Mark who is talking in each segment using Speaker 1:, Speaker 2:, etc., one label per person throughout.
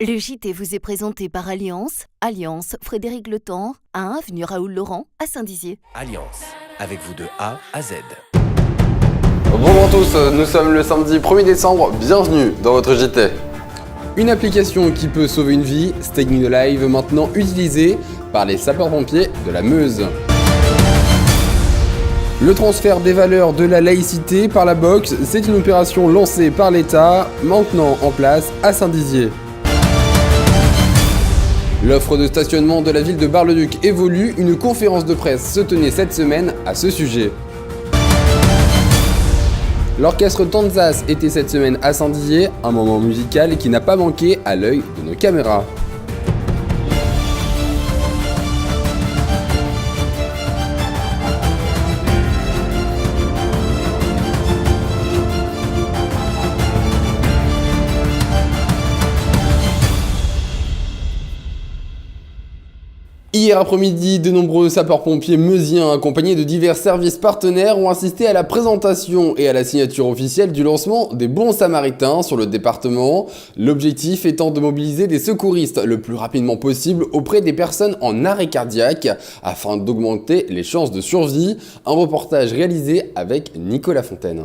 Speaker 1: Le JT vous est présenté par Alliance. Alliance, Frédéric Le Temps, 1 avenue Raoul Laurent à Saint-Dizier.
Speaker 2: Alliance, avec vous de A à Z.
Speaker 3: Bonjour à tous, nous sommes le samedi 1er décembre, bienvenue dans votre JT. Une application qui peut sauver une vie, Staying Alive, maintenant utilisée par les sapeurs-pompiers de la Meuse. Le transfert des valeurs de la laïcité par la boxe, c'est une opération lancée par l'État, maintenant en place à Saint-Dizier. L'offre de stationnement de la ville de Bar-le-Duc évolue, une conférence de presse se tenait cette semaine à ce sujet. L'orchestre Tanzas était cette semaine à Saint-Dizier, un moment musical qui n'a pas manqué à l'œil de nos caméras. Hier après-midi, de nombreux sapeurs-pompiers meusiens accompagnés de divers services partenaires ont assisté à la présentation et à la signature officielle du lancement des Bons Samaritains sur le département. L'objectif étant de mobiliser des secouristes le plus rapidement possible auprès des personnes en arrêt cardiaque afin d'augmenter les chances de survie. Un reportage réalisé avec Nicolas Fontaine.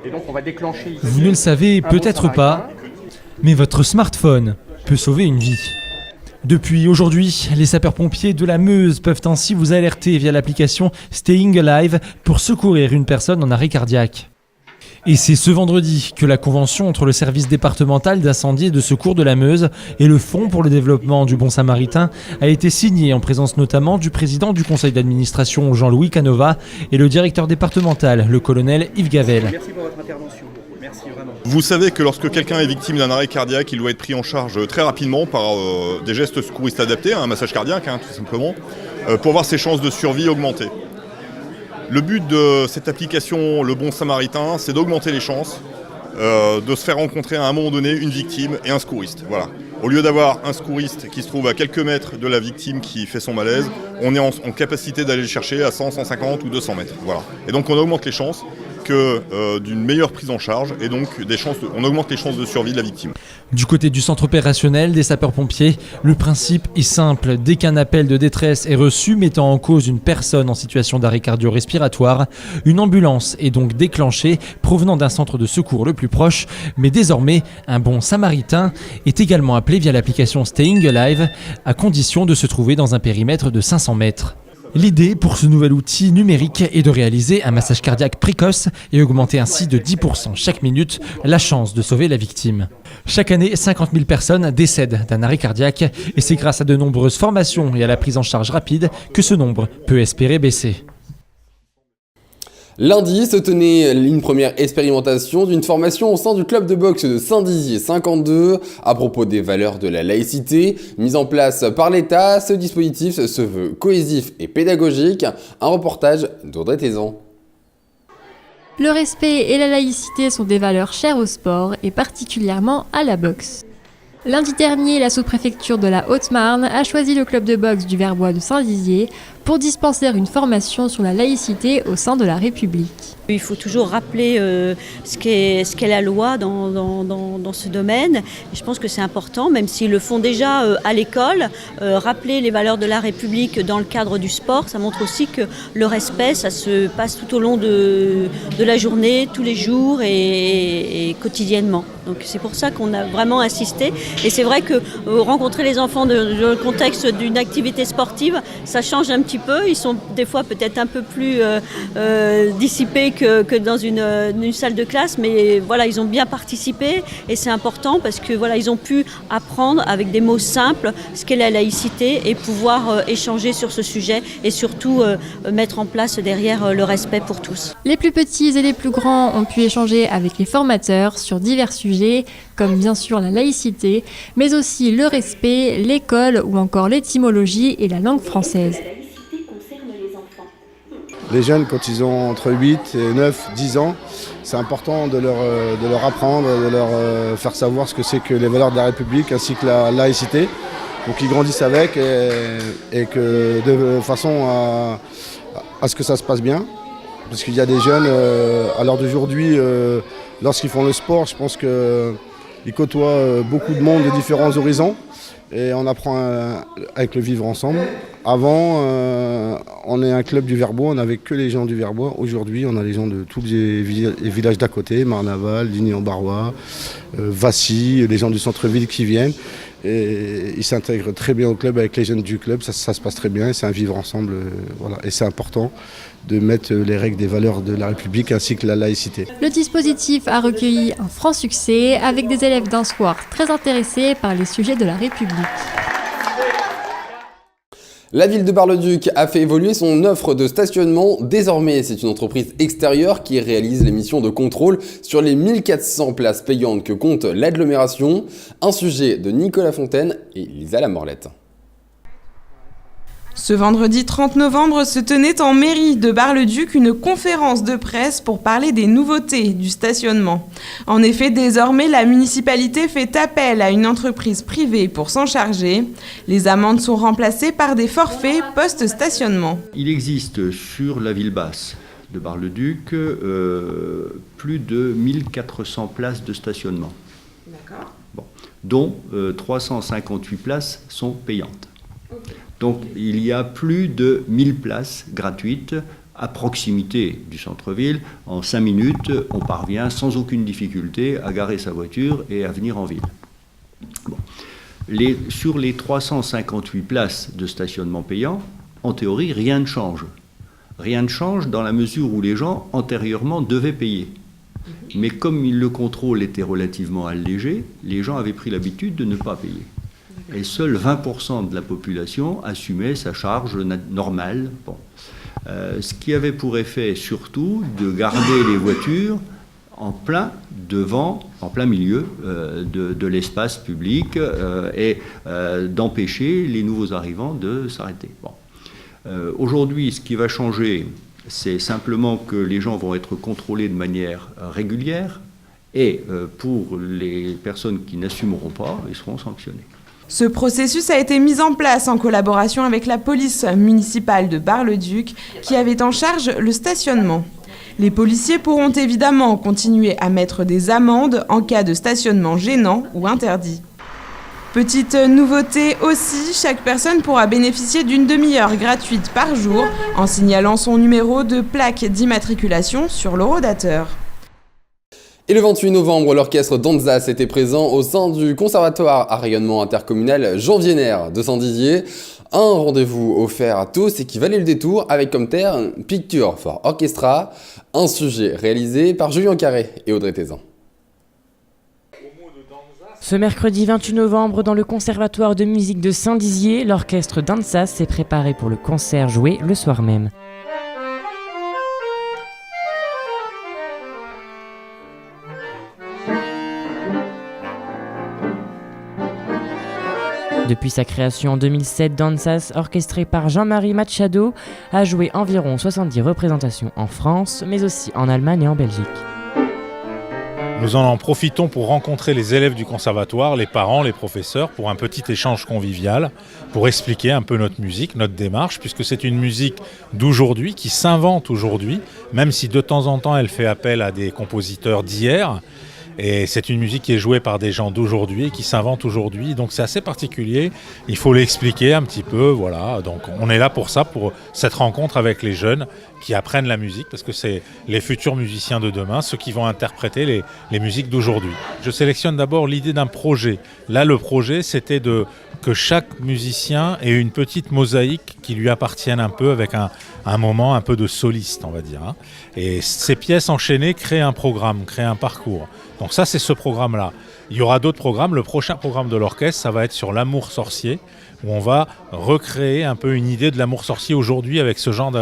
Speaker 4: Et donc on va déclencher ici.
Speaker 5: Vous ne le savez peut-être pas, mais votre smartphone peut sauver une vie. Depuis aujourd'hui, les sapeurs-pompiers de la Meuse peuvent ainsi vous alerter via l'application Staying Alive pour secourir une personne en arrêt cardiaque. Et c'est ce vendredi que la convention entre le service départemental d'incendie et de secours de la Meuse et le Fonds pour le développement du Bon Samaritain a été signée en présence notamment du président du conseil d'administration Jean-Louis Canova et le directeur départemental, le colonel Yves Gavel.
Speaker 4: Merci pour votre intervention. Merci vraiment.
Speaker 6: Vous savez que lorsque quelqu'un est victime d'un arrêt cardiaque, il doit être pris en charge très rapidement par des gestes secouristes adaptés, un massage cardiaque tout simplement, pour voir ses chances de survie augmenter. Le but de cette application, le Bon Samaritain, c'est d'augmenter les chances de se faire rencontrer à un moment donné une victime et un secouriste. Voilà. Au lieu d'avoir un secouriste qui se trouve à quelques mètres de la victime qui fait son malaise, on est en capacité d'aller le chercher à 100, 150 ou 200 mètres. Voilà. Et donc on augmente les chances d'une meilleure prise en charge et donc on augmente les chances de survie de la victime.
Speaker 5: Du côté du centre opérationnel des sapeurs-pompiers, le principe est simple. Dès qu'un appel de détresse est reçu mettant en cause une personne en situation d'arrêt cardio-respiratoire, une ambulance est donc déclenchée provenant d'un centre de secours le plus proche. Mais désormais, un bon samaritain est également appelé via l'application Staying Alive à condition de se trouver dans un périmètre de 500 mètres. L'idée pour ce nouvel outil numérique est de réaliser un massage cardiaque précoce et augmenter ainsi de 10% chaque minute la chance de sauver la victime. Chaque année, 50 000 personnes décèdent d'un arrêt cardiaque et c'est grâce à de nombreuses formations et à la prise en charge rapide que ce nombre peut espérer baisser.
Speaker 3: Lundi se tenait une première expérimentation d'une formation au sein du club de boxe de Saint-Dizier 52 à propos des valeurs de la laïcité. Mise en place par l'État, ce dispositif se veut cohésif et pédagogique. Un reportage d'Audrey Thézan.
Speaker 7: Le respect et la laïcité sont des valeurs chères au sport et particulièrement à la boxe. Lundi dernier, la sous-préfecture de la Haute-Marne a choisi le club de boxe du Verbois de Saint-Dizier pour dispenser une formation sur la laïcité au sein de la République.
Speaker 8: Il faut toujours rappeler ce qu'est la loi dans ce domaine. Et je pense que c'est important, même s'ils le font déjà à l'école, rappeler les valeurs de la République dans le cadre du sport. Ça montre aussi que le respect, ça se passe tout au long de la journée, tous les jours et quotidiennement. Donc c'est pour ça qu'on a vraiment insisté. Et c'est vrai que rencontrer les enfants dans le contexte d'une activité sportive, ça change un petit peu. Ils sont des fois peut-être un peu plus dissipés que dans une salle de classe, mais voilà, ils ont bien participé et c'est important parce que voilà, ils ont pu apprendre avec des mots simples ce qu'est la laïcité et pouvoir échanger sur ce sujet et surtout mettre en place derrière le respect pour tous.
Speaker 7: Les plus petits et les plus grands ont pu échanger avec les formateurs sur divers sujets comme bien sûr la laïcité, mais aussi le respect, l'école ou encore l'étymologie et la langue française.
Speaker 9: Les jeunes, quand ils ont entre 8 et 9, 10 ans, c'est important de leur apprendre, de leur faire savoir ce que c'est que les valeurs de la République ainsi que la laïcité. Donc ils grandissent avec et que de façon à ce que ça se passe bien. Parce qu'il y a des jeunes, à l'heure d'aujourd'hui, lorsqu'ils font le sport, je pense que il côtoie beaucoup de monde de différents horizons et on apprend avec le vivre ensemble. Avant, on est un club du Verbois, on n'avait que les gens du Verbois. Aujourd'hui, on a les gens de tous les villages d'à côté, Marnaval, Ligny-en-Barrois, Vassy, les gens du centre-ville qui viennent. Et ils s'intègrent très bien au club avec les jeunes du club, ça se passe très bien, c'est un vivre ensemble, voilà. Et c'est important de mettre les règles des valeurs de la République ainsi que la laïcité.
Speaker 7: Le dispositif a recueilli un franc succès avec des élèves d'un soir très intéressés par les sujets de la République.
Speaker 3: La ville de Bar-le-Duc a fait évoluer son offre de stationnement. Désormais, c'est une entreprise extérieure qui réalise les missions de contrôle sur les 1400 places payantes que compte l'agglomération. Un sujet de Nicolas Fontaine et Lisa Lamorlette.
Speaker 10: Ce vendredi 30 novembre se tenait en mairie de Bar-le-Duc une conférence de presse pour parler des nouveautés du stationnement. En effet, désormais, la municipalité fait appel à une entreprise privée pour s'en charger. Les amendes sont remplacées par des forfaits post-stationnement.
Speaker 11: Il existe sur la ville basse de Bar-le-Duc plus de 1400 places de stationnement.
Speaker 10: D'accord.
Speaker 11: Bon, dont 358 places sont payantes. Okay. Donc il y a plus de 1000 places gratuites à proximité du centre-ville. En 5 minutes, on parvient sans aucune difficulté à garer sa voiture et à venir en ville. Bon. Sur les 358 places de stationnement payant, en théorie, rien ne change. Rien ne change dans la mesure où les gens antérieurement devaient payer. Mais comme le contrôle était relativement allégé, les gens avaient pris l'habitude de ne pas payer. Et seuls 20% de la population assumait sa charge normale. Bon. Ce qui avait pour effet surtout de garder les voitures en plein milieu de l'espace public et d'empêcher les nouveaux arrivants de s'arrêter. Bon. Aujourd'hui, ce qui va changer, c'est simplement que les gens vont être contrôlés de manière régulière et pour les personnes qui n'assumeront pas, ils seront sanctionnés.
Speaker 10: Ce processus a été mis en place en collaboration avec la police municipale de Bar-le-Duc qui avait en charge le stationnement. Les policiers pourront évidemment continuer à mettre des amendes en cas de stationnement gênant ou interdit. Petite nouveauté aussi, chaque personne pourra bénéficier d'une demi-heure gratuite par jour en signalant son numéro de plaque d'immatriculation sur l'horodateur.
Speaker 3: Et le 28 novembre, l'orchestre d'Anzas était présent au sein du conservatoire à rayonnement intercommunal Jean Vienner de Saint-Dizier. Un rendez-vous offert à tous et qui valait le détour avec comme thème Picture for Orchestra, un sujet réalisé par Julien Carré et Audrey Tézan.
Speaker 12: Ce mercredi 28 novembre, dans le conservatoire de musique de Saint-Dizier, l'orchestre d'Anzas s'est préparé pour le concert joué le soir même. Depuis sa création en 2007, Danzas, orchestré par Jean-Marie Machado, a joué environ 70 représentations en France, mais aussi en Allemagne et en Belgique.
Speaker 13: Nous en profitons pour rencontrer les élèves du conservatoire, les parents, les professeurs, pour un petit échange convivial, pour expliquer un peu notre musique, notre démarche, puisque c'est une musique d'aujourd'hui, qui s'invente aujourd'hui, même si de temps en temps elle fait appel à des compositeurs d'hier. Et c'est une musique qui est jouée par des gens d'aujourd'hui et qui s'invente aujourd'hui, donc c'est assez particulier, il faut l'expliquer un petit peu, voilà, donc on est là pour ça, pour cette rencontre avec les jeunes qui apprennent la musique, parce que c'est les futurs musiciens de demain, ceux qui vont interpréter les musiques d'aujourd'hui. Je sélectionne d'abord l'idée d'un projet. Là, le projet, c'était que chaque musicien ait une petite mosaïque qui lui appartienne un peu, avec un moment un peu de soliste, on va dire. Hein. Et ces pièces enchaînées créent un programme, créent un parcours. Donc ça, c'est ce programme-là. Il y aura d'autres programmes. Le prochain programme de l'orchestre, ça va être sur l'amour sorcier, où on va recréer un peu une idée de l'amour sorcier aujourd'hui avec ce genre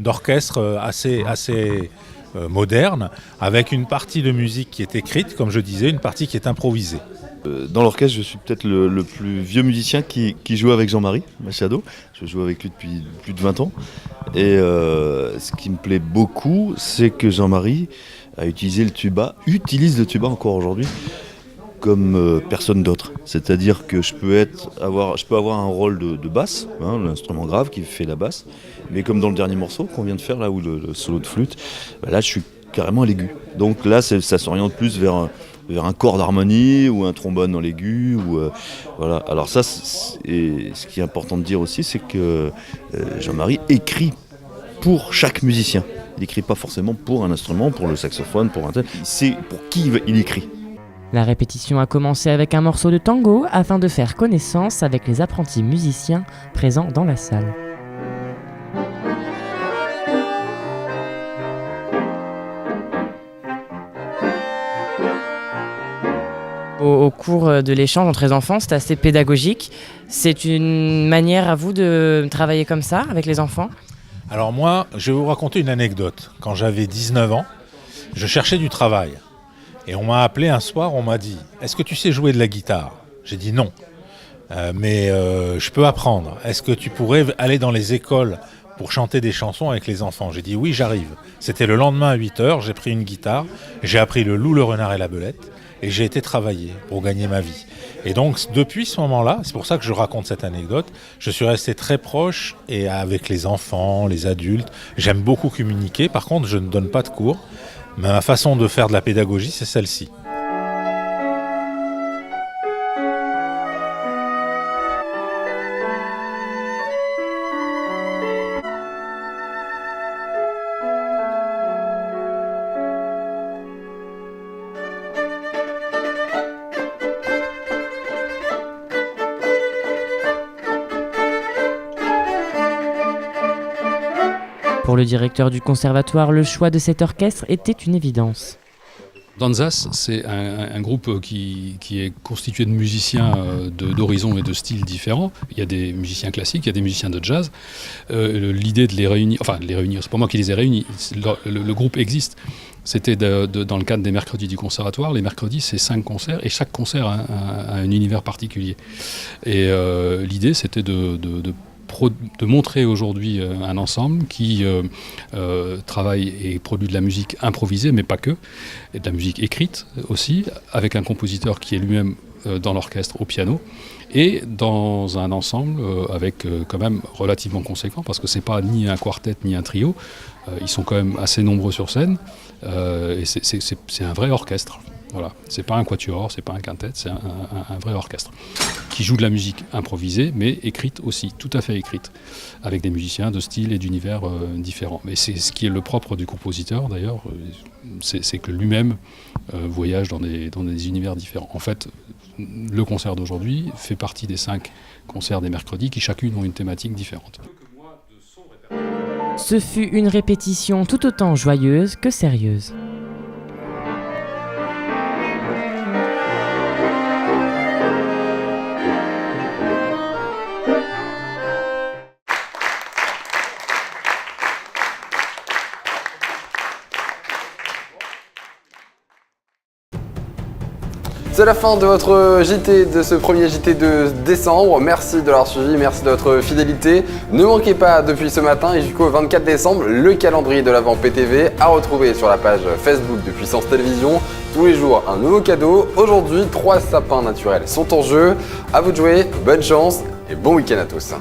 Speaker 13: d'orchestre assez moderne, avec une partie de musique qui est écrite, comme je disais, une partie qui est improvisée.
Speaker 14: Dans l'orchestre, je suis peut-être le plus vieux musicien qui joue avec Jean-Marie Machado. Je joue avec lui depuis plus de 20 ans. Et ce qui me plaît beaucoup, c'est que Jean-Marie utilise le tuba encore aujourd'hui comme personne d'autre. C'est-à-dire que je peux avoir un rôle de basse, hein, l'instrument grave qui fait la basse, mais comme dans le dernier morceau qu'on vient de faire, là où le solo de flûte, là je suis carrément à l'aigu. Donc là ça s'oriente plus vers vers un corps d'harmonie ou un trombone dans l'aigu. Voilà. Alors ça, et ce qui est important de dire aussi, c'est que Jean-Marie écrit pour chaque musicien. Il n'écrit pas forcément pour un instrument, pour le saxophone, pour un tel. C'est pour qui il écrit.
Speaker 12: La répétition a commencé avec un morceau de tango afin de faire connaissance avec les apprentis musiciens présents dans la salle. Au cours de l'échange entre les enfants, c'est assez pédagogique. C'est une manière à vous de travailler comme ça avec les enfants ?
Speaker 13: Alors moi, je vais vous raconter une anecdote. Quand j'avais 19 ans, je cherchais du travail. Et on m'a appelé un soir, on m'a dit « Est-ce que tu sais jouer de la guitare ?» J'ai dit non. Mais je peux apprendre. Est-ce que tu pourrais aller dans les écoles pour chanter des chansons avec les enfants ? J'ai dit oui, j'arrive. C'était le lendemain à 8h, j'ai pris une guitare, j'ai appris le loup, le renard et la belette. Et j'ai été travailler pour gagner ma vie. Et donc, depuis ce moment-là, c'est pour ça que je raconte cette anecdote, je suis resté très proche et avec les enfants, les adultes. J'aime beaucoup communiquer. Par contre, je ne donne pas de cours. Mais ma façon de faire de la pédagogie, c'est celle-ci.
Speaker 12: Pour le directeur du conservatoire, le choix de cet orchestre était une évidence.
Speaker 15: Danzas, c'est un groupe qui est constitué de musiciens d'horizons et de styles différents. Il y a des musiciens classiques, il y a des musiciens de jazz. L'idée de les réunir, c'est pas moi qui les ai réunis, le groupe existe. C'était dans le cadre des mercredis du conservatoire. Les mercredis, c'est 5 concerts et chaque concert a un univers particulier. Et l'idée, c'était de montrer aujourd'hui un ensemble qui travaille et produit de la musique improvisée, mais pas que, et de la musique écrite aussi, avec un compositeur qui est lui-même dans l'orchestre au piano, et dans un ensemble avec quand même relativement conséquent, parce que c'est pas ni un quartet ni un trio, ils sont quand même assez nombreux sur scène, et c'est un vrai orchestre. Voilà, c'est pas un quatuor, c'est pas un quintet, c'est un vrai orchestre qui joue de la musique improvisée, mais écrite aussi, tout à fait écrite, avec des musiciens de styles et d'univers différents. Mais c'est ce qui est le propre du compositeur d'ailleurs, c'est que lui-même voyage dans des univers différents. En fait, le concert d'aujourd'hui fait partie des 5 concerts des mercredis qui chacune ont une thématique différente.
Speaker 12: Ce fut une répétition tout autant joyeuse que sérieuse.
Speaker 3: C'est la fin de votre JT, de ce premier JT de décembre. Merci de l'avoir suivi, merci de votre fidélité. Ne manquez pas depuis ce matin et jusqu'au 24 décembre le calendrier de l'Avent PTV à retrouver sur la page Facebook de Puissance Télévisions. Tous les jours un nouveau cadeau. Aujourd'hui 3 sapins naturels sont en jeu. À vous de jouer, bonne chance et bon week-end à tous.